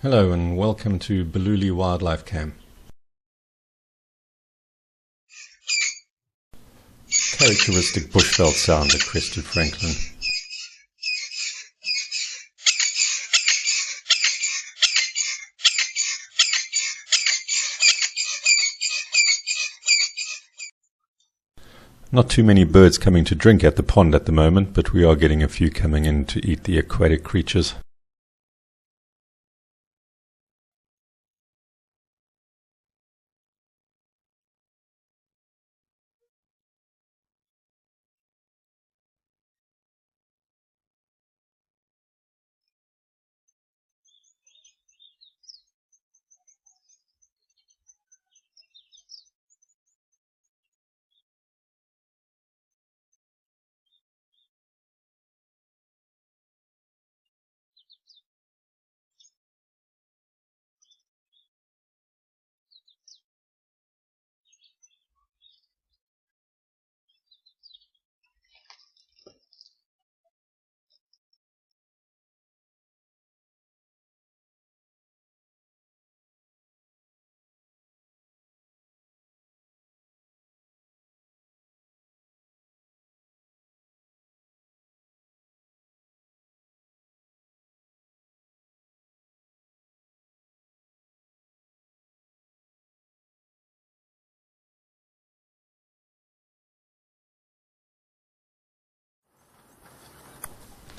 Hello and welcome to Baluli Wildlife Cam. Characteristic bushveld sound at Crested Franklin. Not too many birds coming to drink at the pond at the moment, but we are getting a few coming in to eat the aquatic creatures.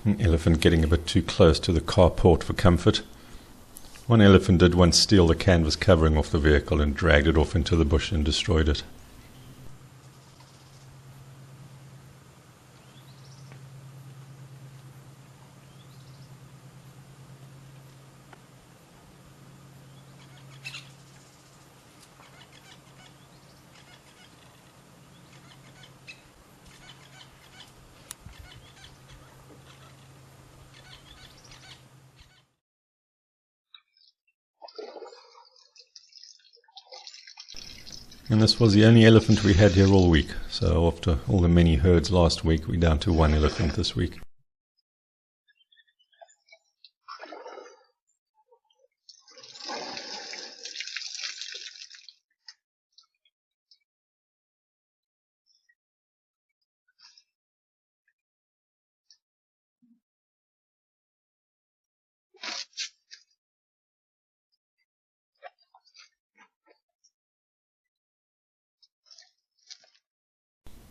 An elephant getting a bit too close to the carport for comfort. One elephant did once steal the canvas covering off the vehicle and dragged it off into the bush and destroyed it. And this was the only elephant we had here all week, so after all the many herds last week, we're down to one elephant this week.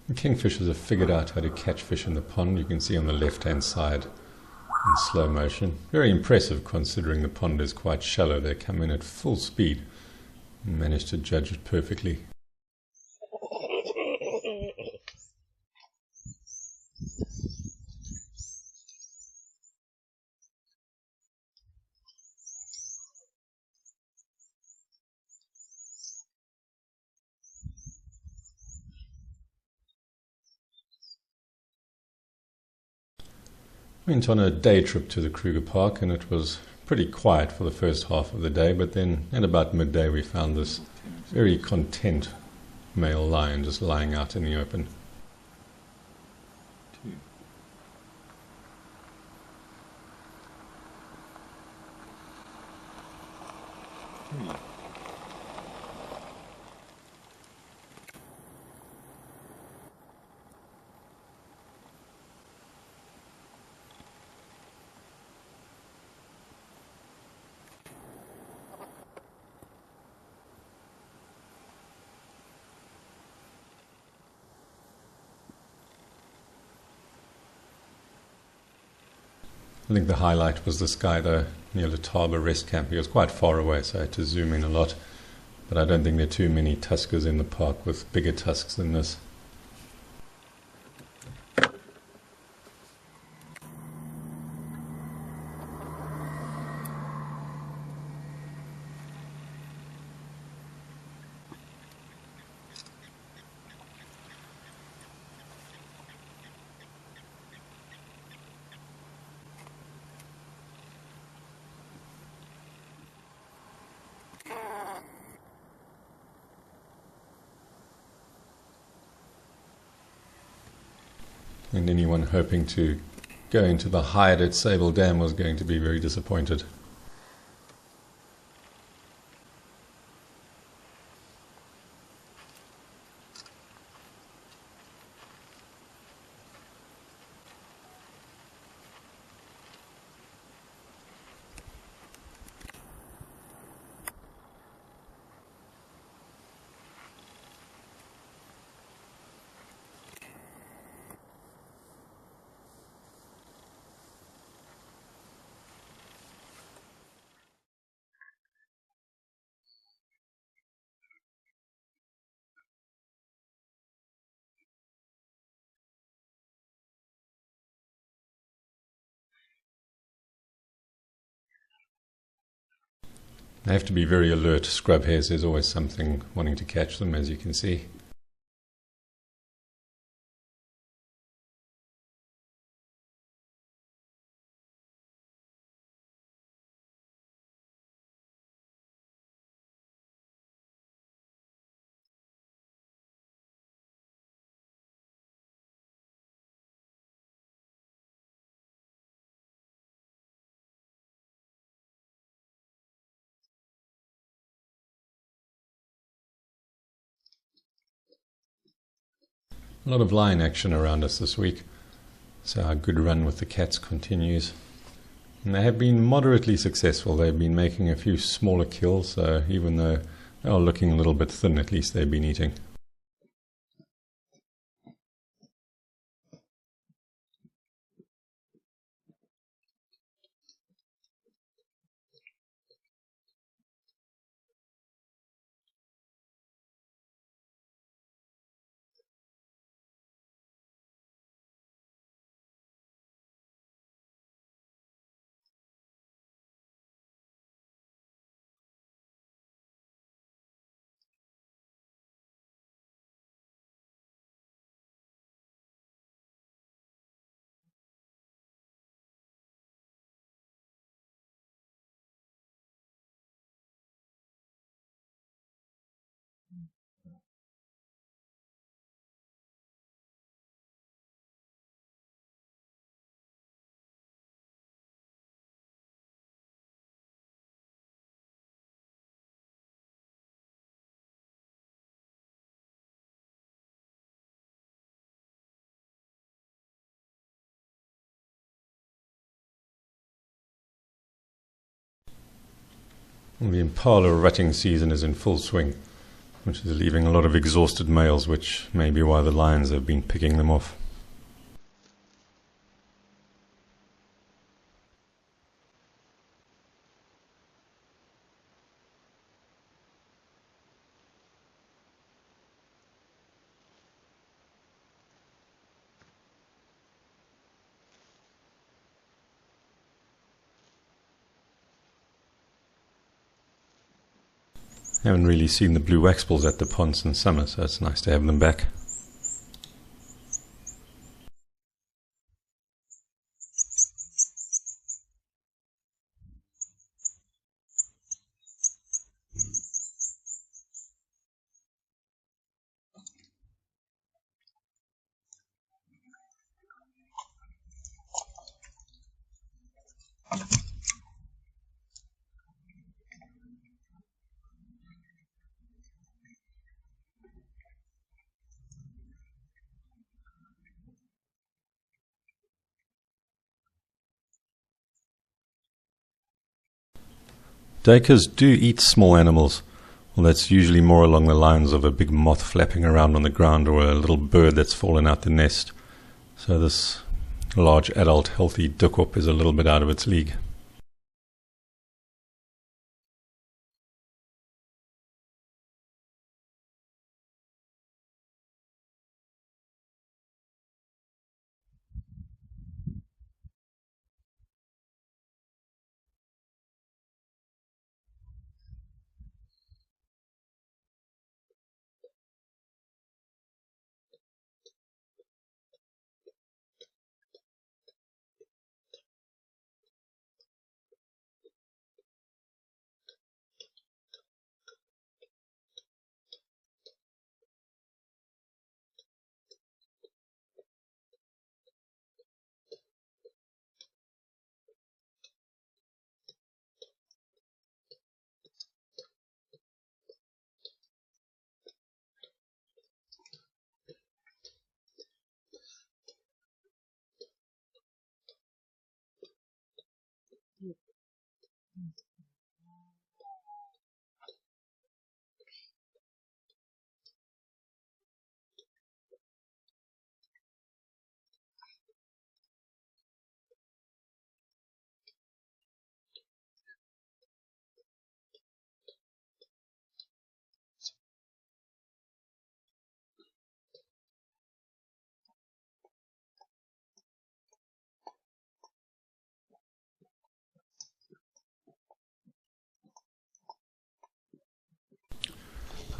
The kingfishers have figured out how to catch fish in the pond. You can see on the left hand side in slow motion. Very impressive considering the pond is quite shallow. They come in at full speed and manage to judge it perfectly. Went on a day trip to the Kruger Park and it was pretty quiet for the first half of the day, but then at about midday we found this very content male lion just lying out in the open. I think the highlight was this guy though, near the Taba rest camp. He was quite far away, so I had to zoom in a lot. But I don't think there are too many tuskers in the park with bigger tusks than this. And anyone hoping to go into the Hyena at Sable Dam was going to be very disappointed. They have to be very alert. Scrub hares, there's always something wanting to catch them, as you can see. A lot of lion action around us this week, so our good run with the cats continues. And they have been moderately successful. They've been making a few smaller kills, so even though they are looking a little bit thin, at least they've been eating. And the Impala rutting season is in full swing, which is leaving a lot of exhausted males, which may be why the lions have been picking them off. Haven't really seen the blue waxbills at the pond since summer, so it's nice to have them back. Duikers do eat small animals. Well, that's usually more along the lines of a big moth flapping around on the ground or a little bird that's fallen out the nest. So this large adult healthy dukop is a little bit out of its league.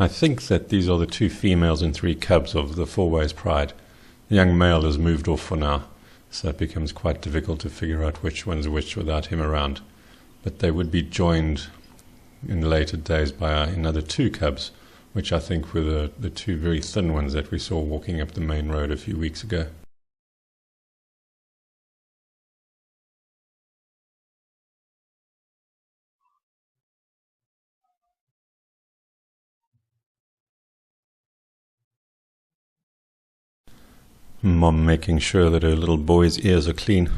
I think that these are the 2 females and 3 cubs of the Fourways Pride. The young male has moved off for now, so it becomes quite difficult to figure out which one's which without him around. But they would be joined in later days by another 2 cubs, which I think were the 2 very thin ones that we saw walking up the main road a few weeks ago. Mom making sure that her little boy's ears are clean.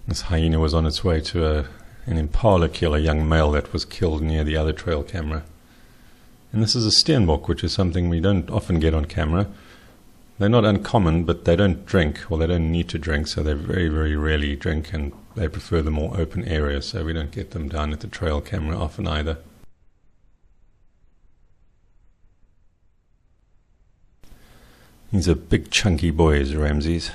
This hyena was on its way to an Impala kill, a young male that was killed near the other trail camera. And this is a steenbok, which is something we don't often get on camera. They're not uncommon, but they don't drink, or they don't need to drink, so they very, very rarely drink, and they prefer the more open areas, so we don't get them down at the trail camera often either. These are big chunky boys, Ramses.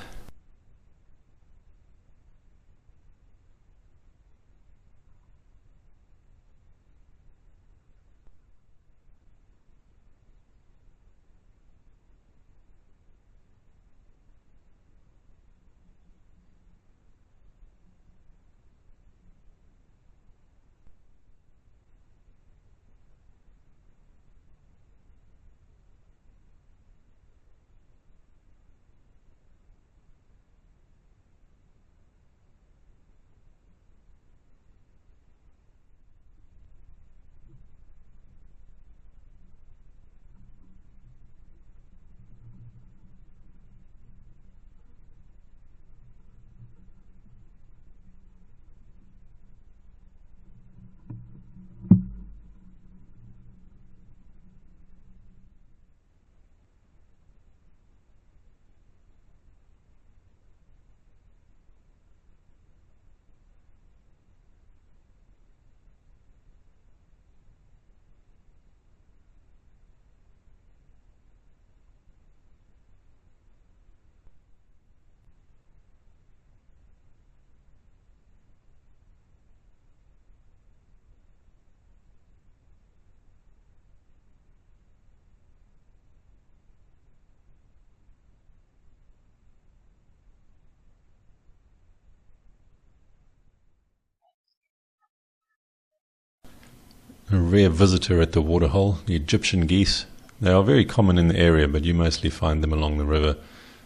A rare visitor at the waterhole, the Egyptian geese. They are very common in the area, but you mostly find them along the river.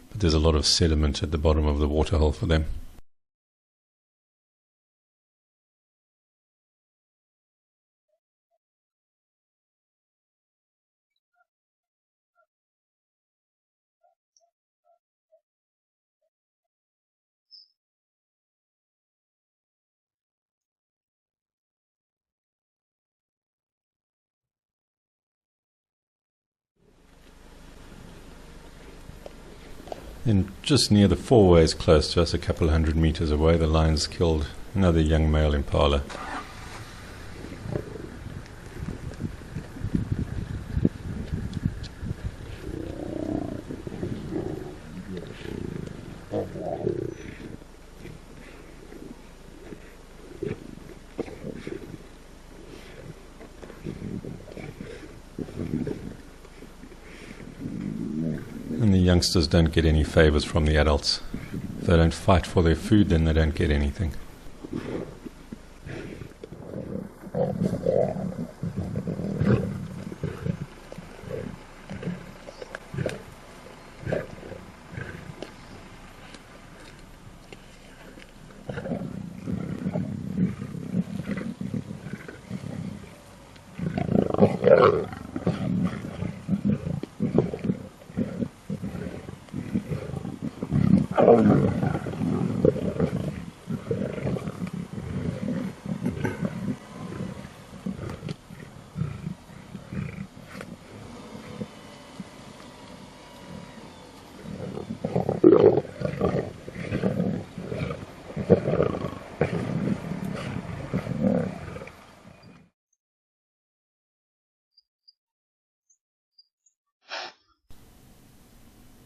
But there's a lot of sediment at the bottom of the waterhole for them. And just near the Fourways, close to us, a couple of 100 meters away, the lions killed another young male impala. And the youngsters don't get any favors from the adults. If they don't fight for their food, then they don't get anything.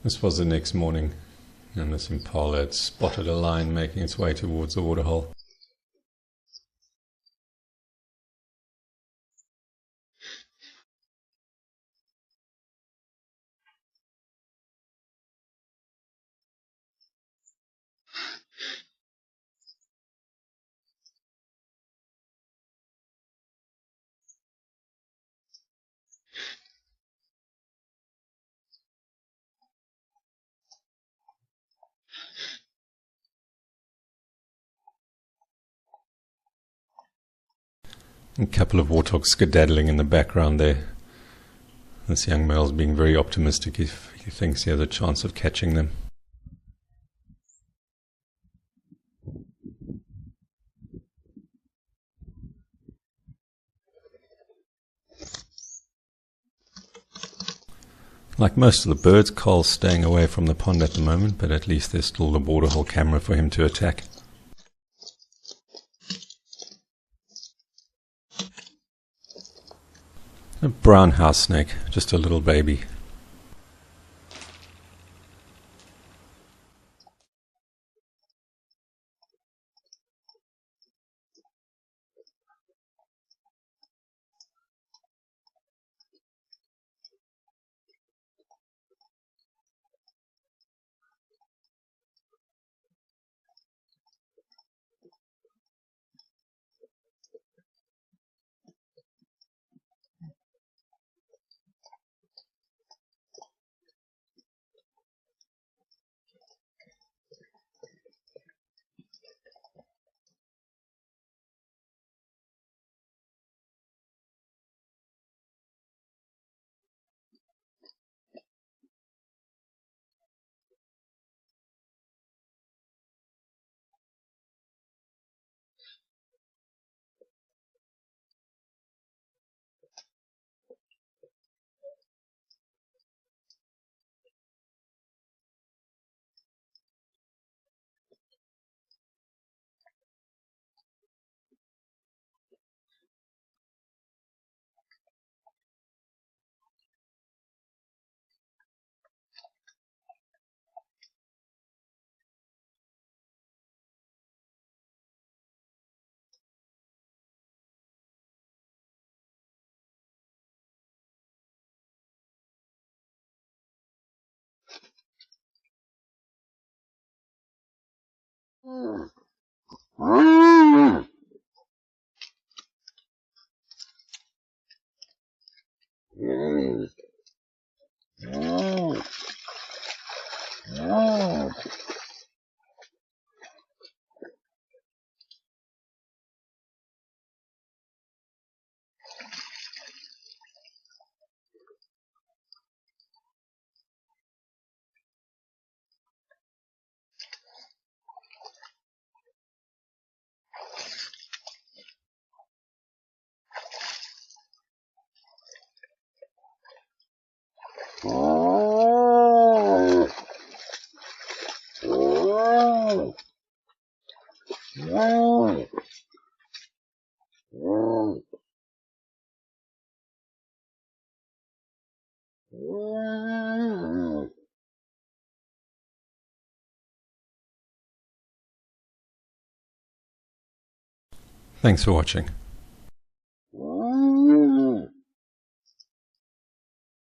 This was the next morning, and this impala had spotted a lion making its way towards the waterhole. A couple of warthogs skedaddling in the background there. This young male's being very optimistic if he thinks he has a chance of catching them. Like most of the birds, Cole's staying away from the pond at the moment, but at least there's still the waterhole camera for him to attack. A brown house snake, just a little baby. Thanks for watching.